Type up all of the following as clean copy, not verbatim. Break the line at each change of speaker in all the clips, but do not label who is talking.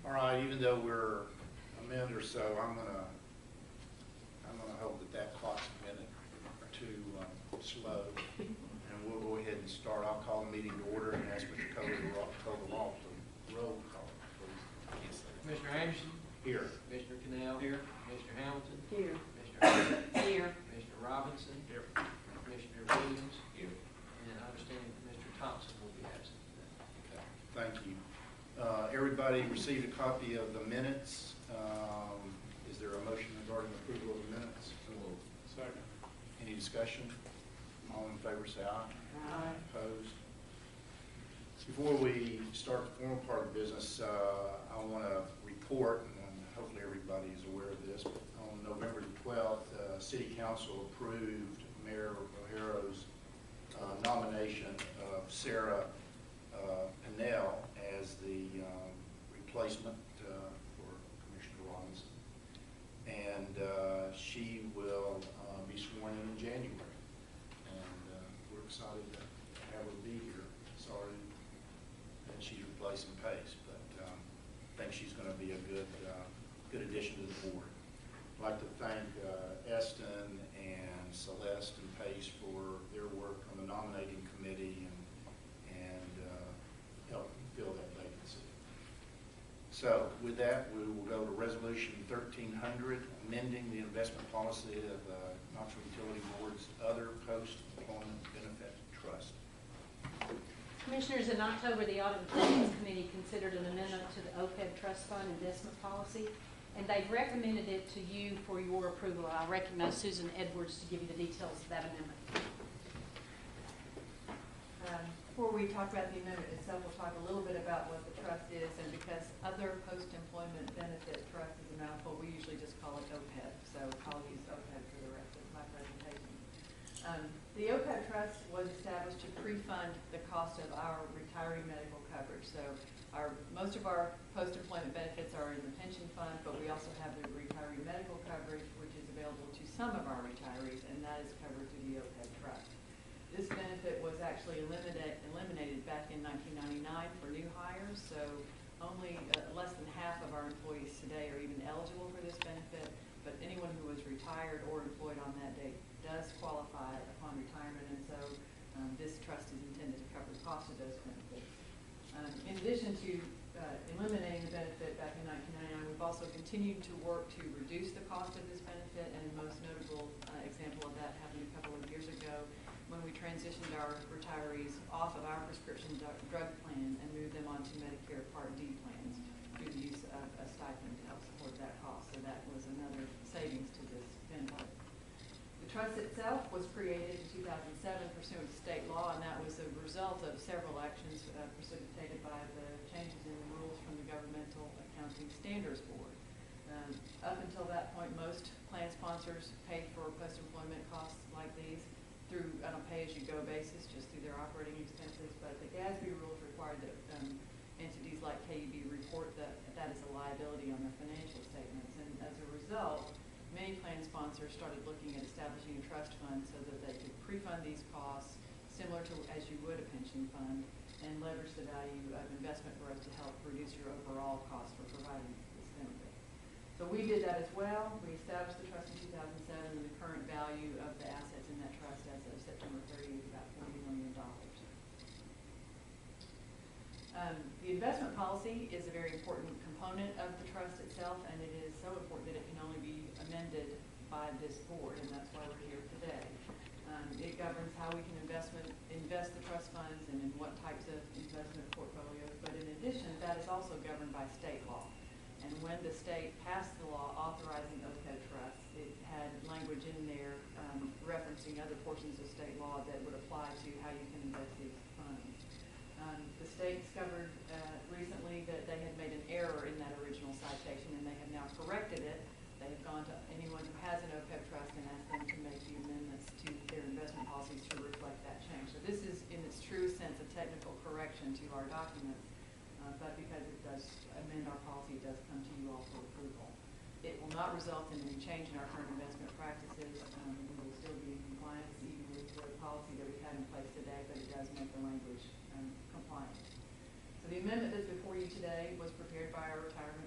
All right, even though we're a minute or so, I'm gonna hope that clock's a minute or two slow, and we'll go ahead and start. I'll call the meeting to order and ask Mr. Cole to roll call, please.
Commissioner Anderson?
Here.
Commissioner Cannell? Here. Commissioner Hamilton?
Here.
Commissioner Hurd?
Here.
Commissioner Robinson?
Here.
Commissioner Williams? Here. And I understand Mr. Thompson will be absent today.
Okay, thank you. Everybody received a copy of the minutes. Is there a motion regarding approval of the minutes? Second. Any discussion? All in favor say aye.
Aye.
Opposed? Before we start the formal part of the business, I want to report, and hopefully everybody is aware of this, but on November the 12th, City Council approved Mayor O'Hara's nomination of Sarah Pennell as the replacement for Commissioner Robinson. And she will be sworn in January. And we're excited to have her be here. Sorry that she's replacing Pace, but I think she's going to be a good addition to the board. I'd like to thank Eston and Celeste and Pace for their work on the nominating committee and help fill that vacancy. So with that, we will go to Resolution 1300, amending the investment policy of Knoxville Utility Board's other post-employment benefit trust.
Commissioners, in October, the Audit and Finance Committee considered an amendment to the OPEB Trust Fund investment policy, and they've recommended it to you for your approval. I recognize Susan Edwards to give you the details of that amendment.
Before we talk about the amendment itself, we'll talk a little bit about what the trust is, and because other post-employment benefit trust is a mouthful, we usually just call it OPEB, so I'll use OPEB for the rest of my presentation. The OPEB trust was established to pre-fund the cost of our retiree medical coverage. So most of our post-employment benefits are in the pension fund, but we also have the retiree medical coverage, which is available to some of our retirees, and that is covered through the OPEB trust. This benefit was actually eliminated back in 1999 for new hires, so only less than half of our employees today are even eligible for this benefit, but anyone who was retired or employed on that date does qualify upon retirement, and so this trust is intended to cover the cost of those benefits. In addition to eliminating the benefit back in 1999, we've also continued to work to reduce the cost of this benefit, and the most notable example of that happened a couple of years ago when we transitioned our retirees off of our prescription drug plan and moved them onto Medicare Part D plans through the use of a stipend to help support that cost. So that was another savings to this benefit. The trust itself was created in 2007 pursuant to state law, and that was a result of several actions precipitated by the changes in the rules from the Governmental Accounting Standards Board. Up until that point, most plan sponsors paid for post-employment costs like these through on a pay-as-you-go basis, just through their operating expenses, but the GASB rules required that entities like KUB report that as a liability on their financial statements, and as a result, many plan sponsors started looking at establishing a trust fund so that they could pre-fund these costs similar to as you would a pension fund and leverage the value of investment growth to help reduce your overall cost for providing this benefit. So we did that as well. We established the trust in 2007, and the current value of the assets in that trust as of September 30 is about $40 million. The investment policy is a very important component of the trust itself, and it is so important that it can only be amended by this board, and that's why we're here today. It governs how we can invest the trust funds and in what types of investment portfolios, but in addition, that is also governed by state law. And when the state passed the law authorizing OPEB trusts, it had language in there referencing other portions of state law that would apply to how you can invest these funds. The state discovered recently that they had made an error in that original citation, and they have now corrected it. They have gone to anyone who has an OPEB trust and asked them to make the amendments to their investment policies to reflect that change. So this is, in its true sense, a technical correction to our documents. But because it does amend our policy, it does come to you all for approval. It will not result in any change in our current investment practices. We will still be in compliance even with the policy that we have in place today, but it does make the language compliant. So the amendment that's before you today was prepared by our retirement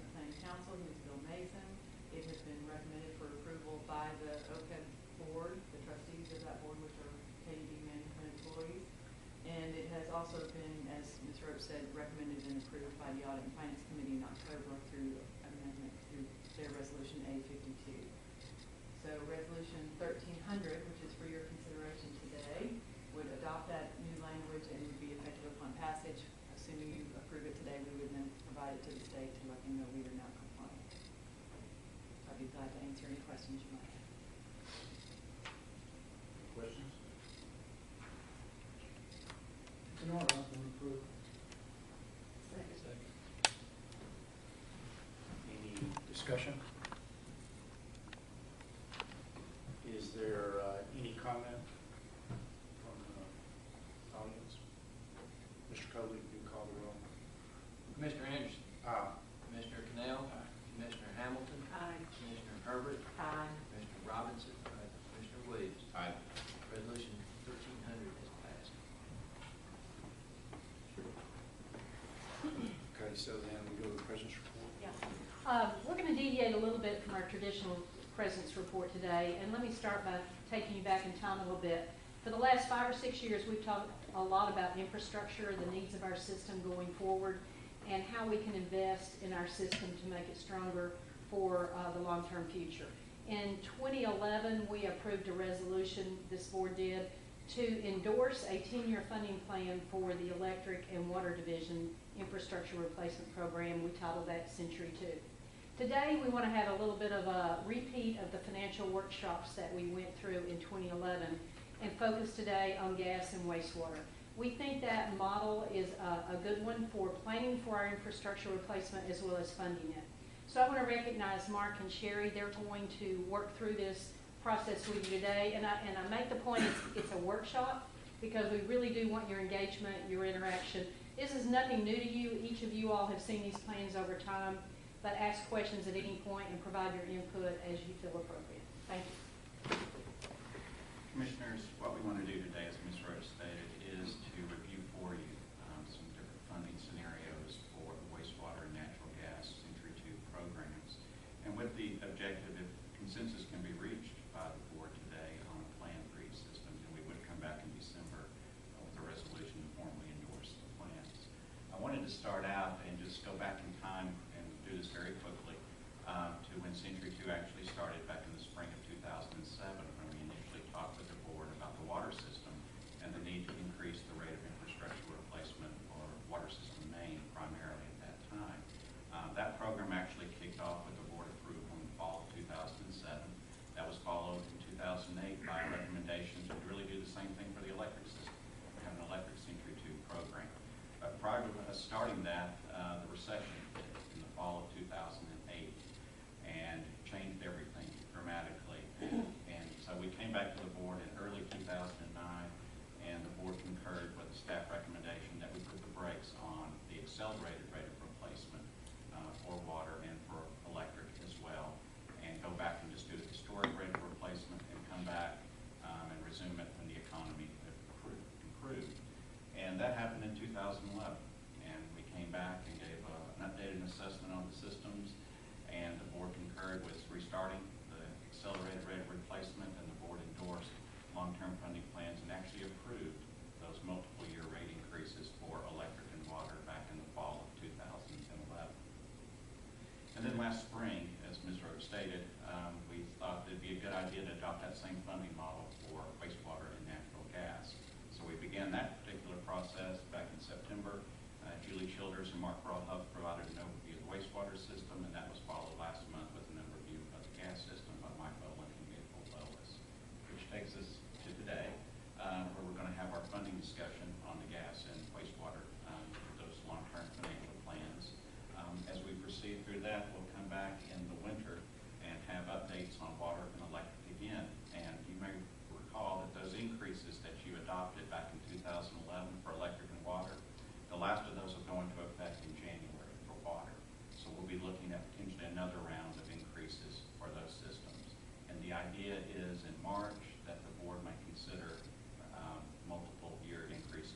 also been, as Ms. Roach said, recommended and approved by the Audit and Finance Committee in October through amendment through their Resolution A52. So Resolution 1300, which is for your consideration today, would adopt that new language and would be effective upon passage. Assuming you approve it today, we would then provide it to the state to let them know we are now compliant. I'd be glad to answer any questions you might have.
Questions?
In order, I'm going to approve.
Any discussion? Is there any comment from the audience? Mr. Coley, you call the roll.
Commissioner Anderson,
Aye.
Commissioner Cannell, Commissioner Hamilton, Commissioner Herbert, Commissioner Robinson, Commissioner Williams.
Aye.
Resolution 1300 has passed.
Okay, so then we go to the President's report.
We're going to deviate a little bit from our traditional President's report today, and let me start by taking you back in time a little bit. For the last 5 or 6 years, we've talked a lot about infrastructure, the needs of our system going forward, and how we can invest in our system to make it stronger for the long-term future. In 2011, we approved a resolution, this board did, to endorse a 10-year funding plan for the electric and water division infrastructure replacement program. We titled that Century 2. Today, we want to have a little bit of a repeat of the financial workshops that we went through in 2011 and focus today on gas and wastewater. We think that model is a good one for planning for our infrastructure replacement as well as funding it. So I want to recognize Mark and Sherry. They're going to work through this process with you today. And I make the point it's a workshop because we really do want your engagement, your interaction. This is nothing new to you. Each of you all have seen these plans over time, but ask questions at any point and provide your input as you feel appropriate. Thank you.
Commissioners, what we want to do today, as Ms. Roach stated, is to review for you some different funding scenarios for the wastewater and natural gas Century 2 programs. And with the objective, if consensus can be reached by the board today on a plan for each system, then we would come back in December with a resolution to formally endorse the plans. I wanted to start out and just go back in time and do this very quickly to when Century 2 actually started back in the spring of 2007, when we initially talked with the board about the water system and the need to increase the rate of infrastructure replacement or water system main primarily at that time. That program actually kicked off with the board approval in the fall of 2007. That was followed in 2008 by a recommendation to really do the same thing for the electric system. We have an electric Century 2 program. But prior to us starting that, the recession hit in the fall of 2008 and changed everything dramatically. And so we came back to the board in early 2009, and the board concurred with the staff recommendation that we put the brakes on the accelerated rate of replacement for water and for electric as well, and go back and just do the historic rate of replacement and come back and resume it when the economy improved. And that happened in 2011, and we came back and gave an updated assessment on the systems, and the board concurred with restarting the accelerated rate of replacement, and the board endorsed long-term funding plans and actually approved those multiple year rate increases for electric and water back in the fall of 2011. And then last spring, as Ms. Roach stated, we thought it'd be a good idea to adopt that same funding model for wastewater and natural gas. So we began that particular process back in September. Julie Childers and Mark Broadhuff provided an overview of the wastewater system, and that was followed last month with an overview of the gas system by Mike Bowen and April Lois, which takes us to today, where we're going to have our funding discussion on the gas and wastewater, those long-term financial plans. As we proceed through that, we'll come back in the winter and have updates on water and electric again. And you may recall that those increases that you adopted back in 2011 for electric and water, the last of those will go into effect in January for water. So we'll be looking at potentially another round of increases for those systems. And the idea is in March that the board might consider multiple year increases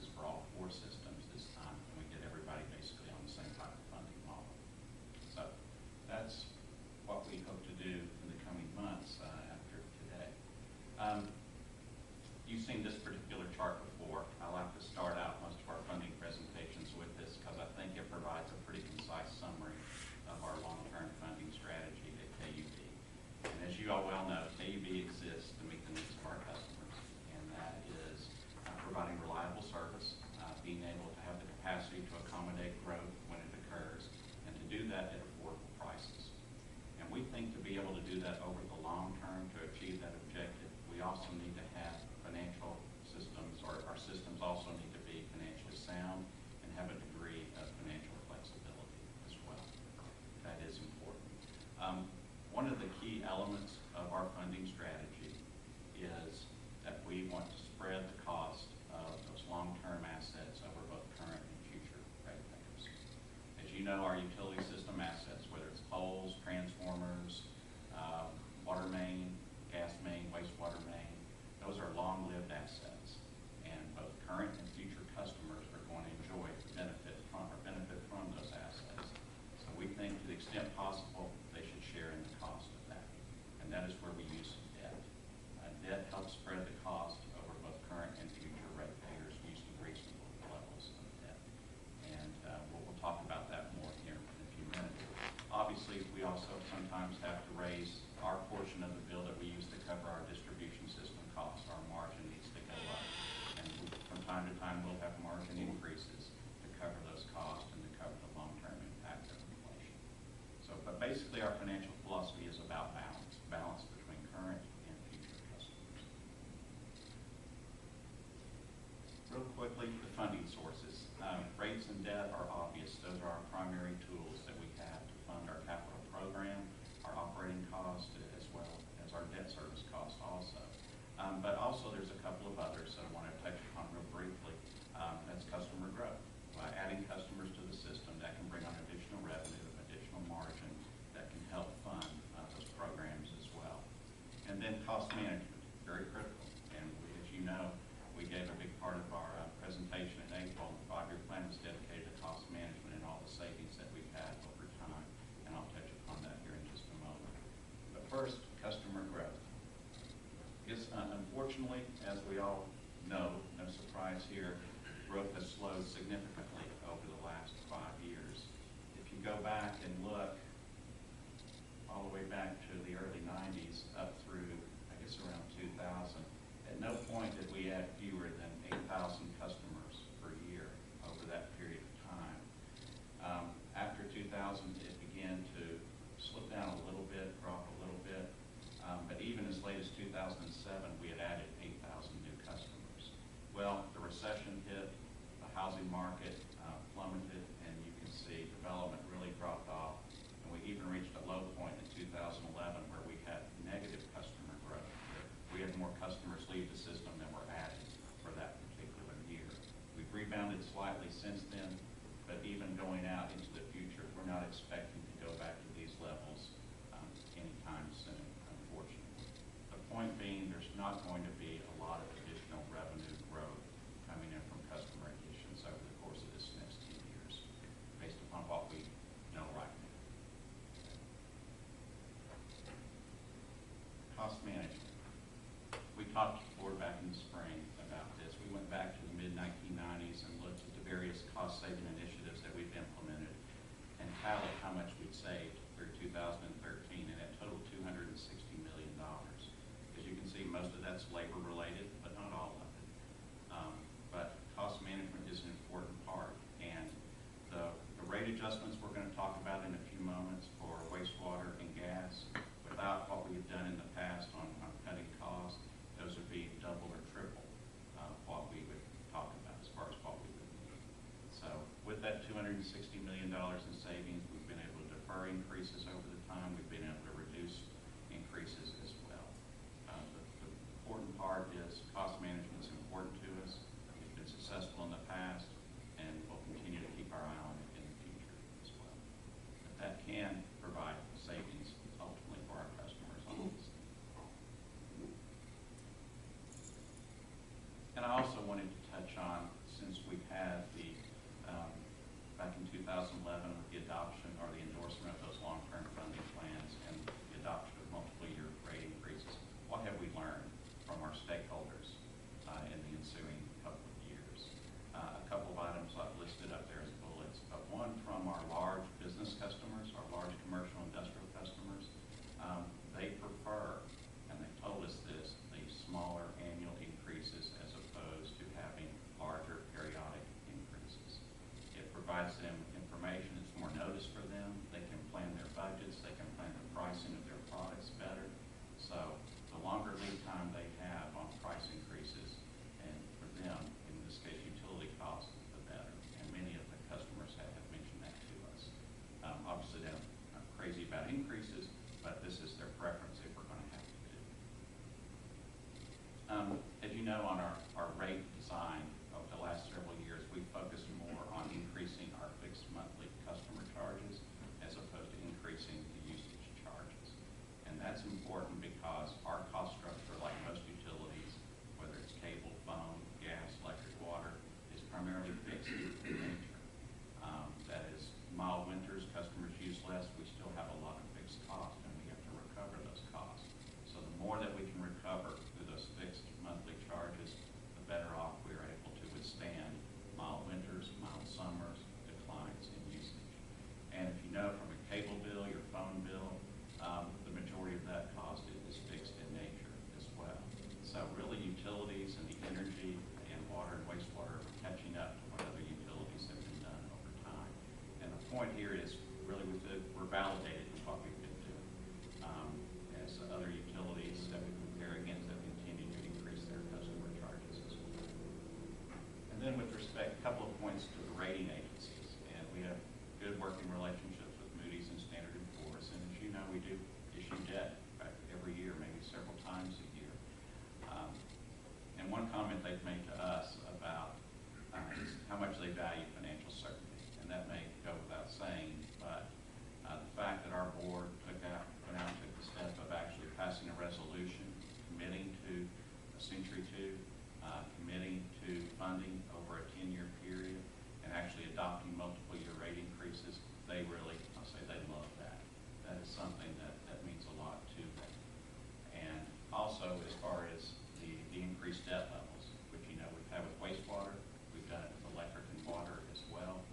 our utility system assets, whether it's poles, transformers, water main, gas main, wastewater main, those are long-lived assets. And both current and future customers are going to enjoy benefit from those assets. So we think to the extent possible, they should share in the cost of that. And that is where we use some debt. Debt helps spread the cost over both current and future ratepayers using reasonable levels of debt. And we'll talk about that more here in a few minutes. Obviously, we also sometimes have to raise our portion of the bill that we use to cover our distribution system costs. Our margin needs to go up. And from time to time, we'll have margin increases to cover those costs and to cover the long-term impact of inflation. So, but basically, our financial philosophy is about balance between current and future customers. Real quickly, the funding sources. Rates and debt are obvious. Those are our primary tools that we have to fund our capital program, our operating cost, as well as our debt service cost also. But also there's a couple of others that I want to touch upon real briefly. That's customer growth. By adding customers to the system, that can bring on additional revenue, additional margin that can help fund those programs as well. And then cost management, very critical. And as you know, we gave a big part of our presentation in April. The 5-year plan was dedicated to cost management and all the savings that we've had over time. And I'll touch upon that here in just a moment. But first, customer growth. Unfortunately, as we all know, no surprise here, growth has slowed significantly over the last 5 years. If you go back and look all the way back to the early 90s up through, I guess, around 2000, at no point did we add fewer than 8,000 customers per year over that period of time. After 2000, it began to slip down a little bit, drop a little bit. But even as late as 2007, we had added 8,000 new customers. Well, the recession hit, the housing market plummeted, and you can see development really dropped off. And we even reached a low point in 2011 where we had negative customer growth. We had more customers leave the system than were added for that particular year. We've rebounded slightly since then, but even going out into the future, we're not expecting to go back to these levels anytime soon, unfortunately. The point being, there's not going to be a lot of additional revenue growth coming in from customer additions over the course of this next 10 years, based upon what we know right now. Cost management. We talked before back in the spring about this. We went back to the mid-1990s and looked at the various cost-saving initiatives that we've implemented and tallied how much we'd saved through 2013, and it totaled $260 million. As you can see, most of that's labor-related, but not all of it. But cost management is an important part, and the rate adjustments we're going to talk about in a few moments for wastewater and gas, without what we have done in the past on cutting costs, those would be double or triple what we would talk about as far as what we would need. So with that $260 million in savings, we've been able to defer increases over the time. We've been able to reduce increases as well. The important part is cost management is important to us. We've been successful in the past, and we'll continue to keep our eye on it in the future as well. But that can provide savings ultimately for our customers on this. And I also wanted to touch on, since we've had the, back in 2011, with the adoption or the endorsement of those long-term funding plans and the adoption of multiple year rate we're validated in what we've been doing. As other utilities that we compare against have continued to increase their customer charges as well. And then with respect, a couple of points to the rating agencies. And we have good working relationships with Moody's and Standard & Poor's. And as you know, we do issue debt every year, maybe several times a year. And one comment they've made to us about is how much they value financial certainty. And that may go without saying, but the fact that our board went out and took the step of actually passing a resolution, committing to a Century 2, committing to funding over a 10-year period, and actually adopting multiple year rate increases, they really, I'll say they love that. That is something that means a lot to them. And also, as far as the increased debt levels, which you know we've had with wastewater, we've done it with electric and water as well.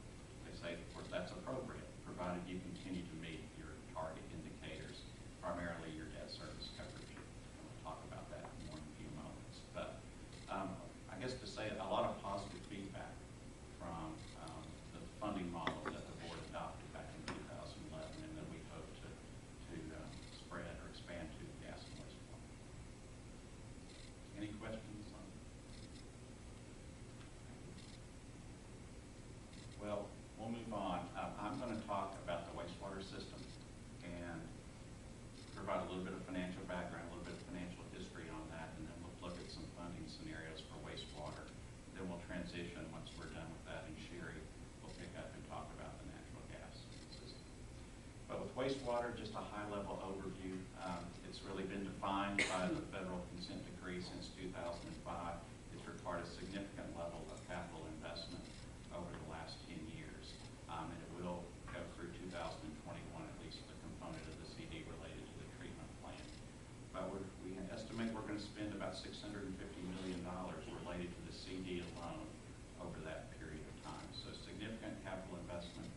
They say, of course, that's appropriate, provided you continue to meet your target indicators, primarily your debt service coverage. And we'll talk about that more in a few moments. But I guess to say a lot of positive feedback from the funding model that the board adopted back in 2011, and that we hope to spread or expand to gas and wastewater. Any questions on that? Well, we'll move on. I'm going to talk about the wastewater system and provide a little bit of financial background, a little bit of financial history on that, and then we'll look at some funding scenarios for wastewater. Then we'll transition, once we're done with that, and Sherry will pick up and talk about the natural gas system. But with wastewater, just a high-level overview. It's really been defined by the federal consent decree since 2005. It's required a significant level of capital investment over the last 10 years. And it will go through 2021, at least the component of the CD related to the treatment plant. But we estimate we're going to spend about $650 million related to the CD alone over that period of time. So significant capital investment.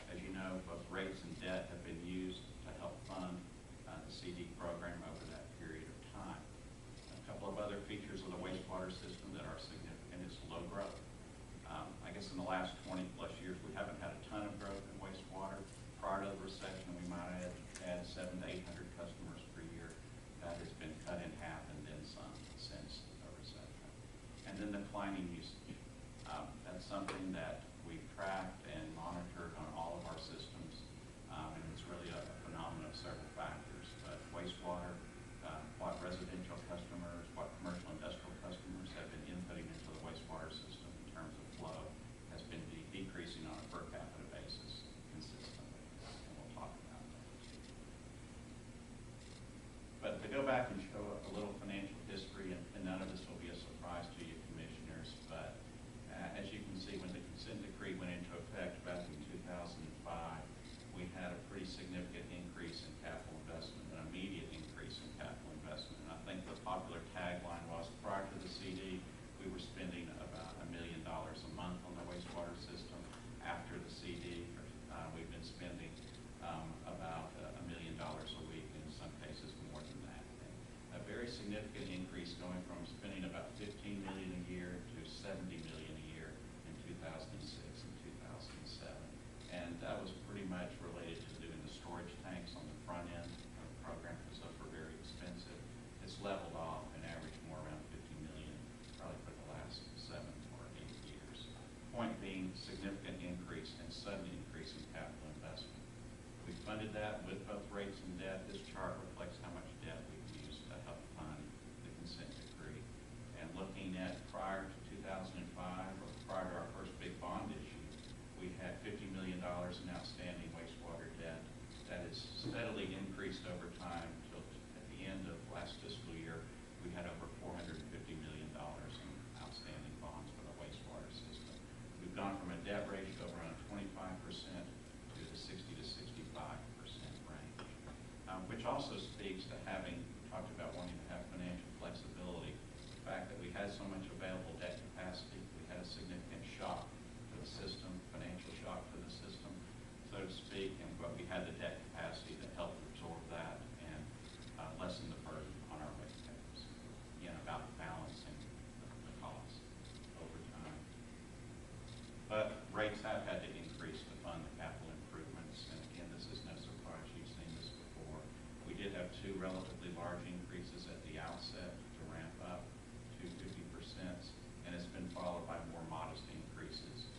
As you know, both rates and debt have been used to help fund the CD program over that period of time. A couple of other features of the wastewater system that are significant is low growth. I guess in the last 20 plus years, we haven't had a ton of growth in wastewater. Prior to the recession, we might have had 700 to 800 customers per year. That has been cut in half and then some since the recession. And then declining usage. That's something that we've tracked and monitored on all of our systems. And it's really a phenomenon of several factors. But wastewater, what residential customers, what commercial industrial customers have been inputting into the wastewater system in terms of flow has been decreasing on a per capita basis consistently. And we'll talk about that too. But to go back and show a little financial history, and none of this will be a surprise to you commissioners, but as you can see, when the consent decree went into effect back in 2005, we had a pretty significant increase in capital investment, an immediate increase in capital investment. And I think the popular tagline was, prior to the CD, we were spending about $1 million a month on the wastewater system. After the CD, we've been spending about $1 million a week, in some cases more than that. And a very significant increase going from spending about $15 million a year to $70 million a year in 2006 and 2007. And that was pretty much related to doing the storage tanks on the front end of the program, because those were very expensive. It's leveled off and averaged more around $50 million, probably for the last 7 or 8 years. Point being, significant increase and sudden increase in capital investment. We funded that with both rates and debt. This chart reflects how much debt we've used to help fund the consent decree. And looking at prior to 2005, or prior to our first big bond issue, we had $50 million in outstanding wastewater debt. That has steadily increased over time until at the end of last fiscal year, we had over $450 million in outstanding bonds for the wastewater system. We've gone from a debt ratio of around 25% to the 60 to 65% range, which also speaks to having, talked about wanting to have financial flexibility. The fact that we had so much available debt capacity, we had a significant shock to the system, financial shock to the system, so to speak, and but we had the debt capacity that helped absorb that and lessen the burden on our ratepayers. Again, about balancing the cost over time. But rates have had to increase to fund the capital improvements, and again, two relatively large increases at the outset to ramp up to 50%, and it's been followed by more modest increases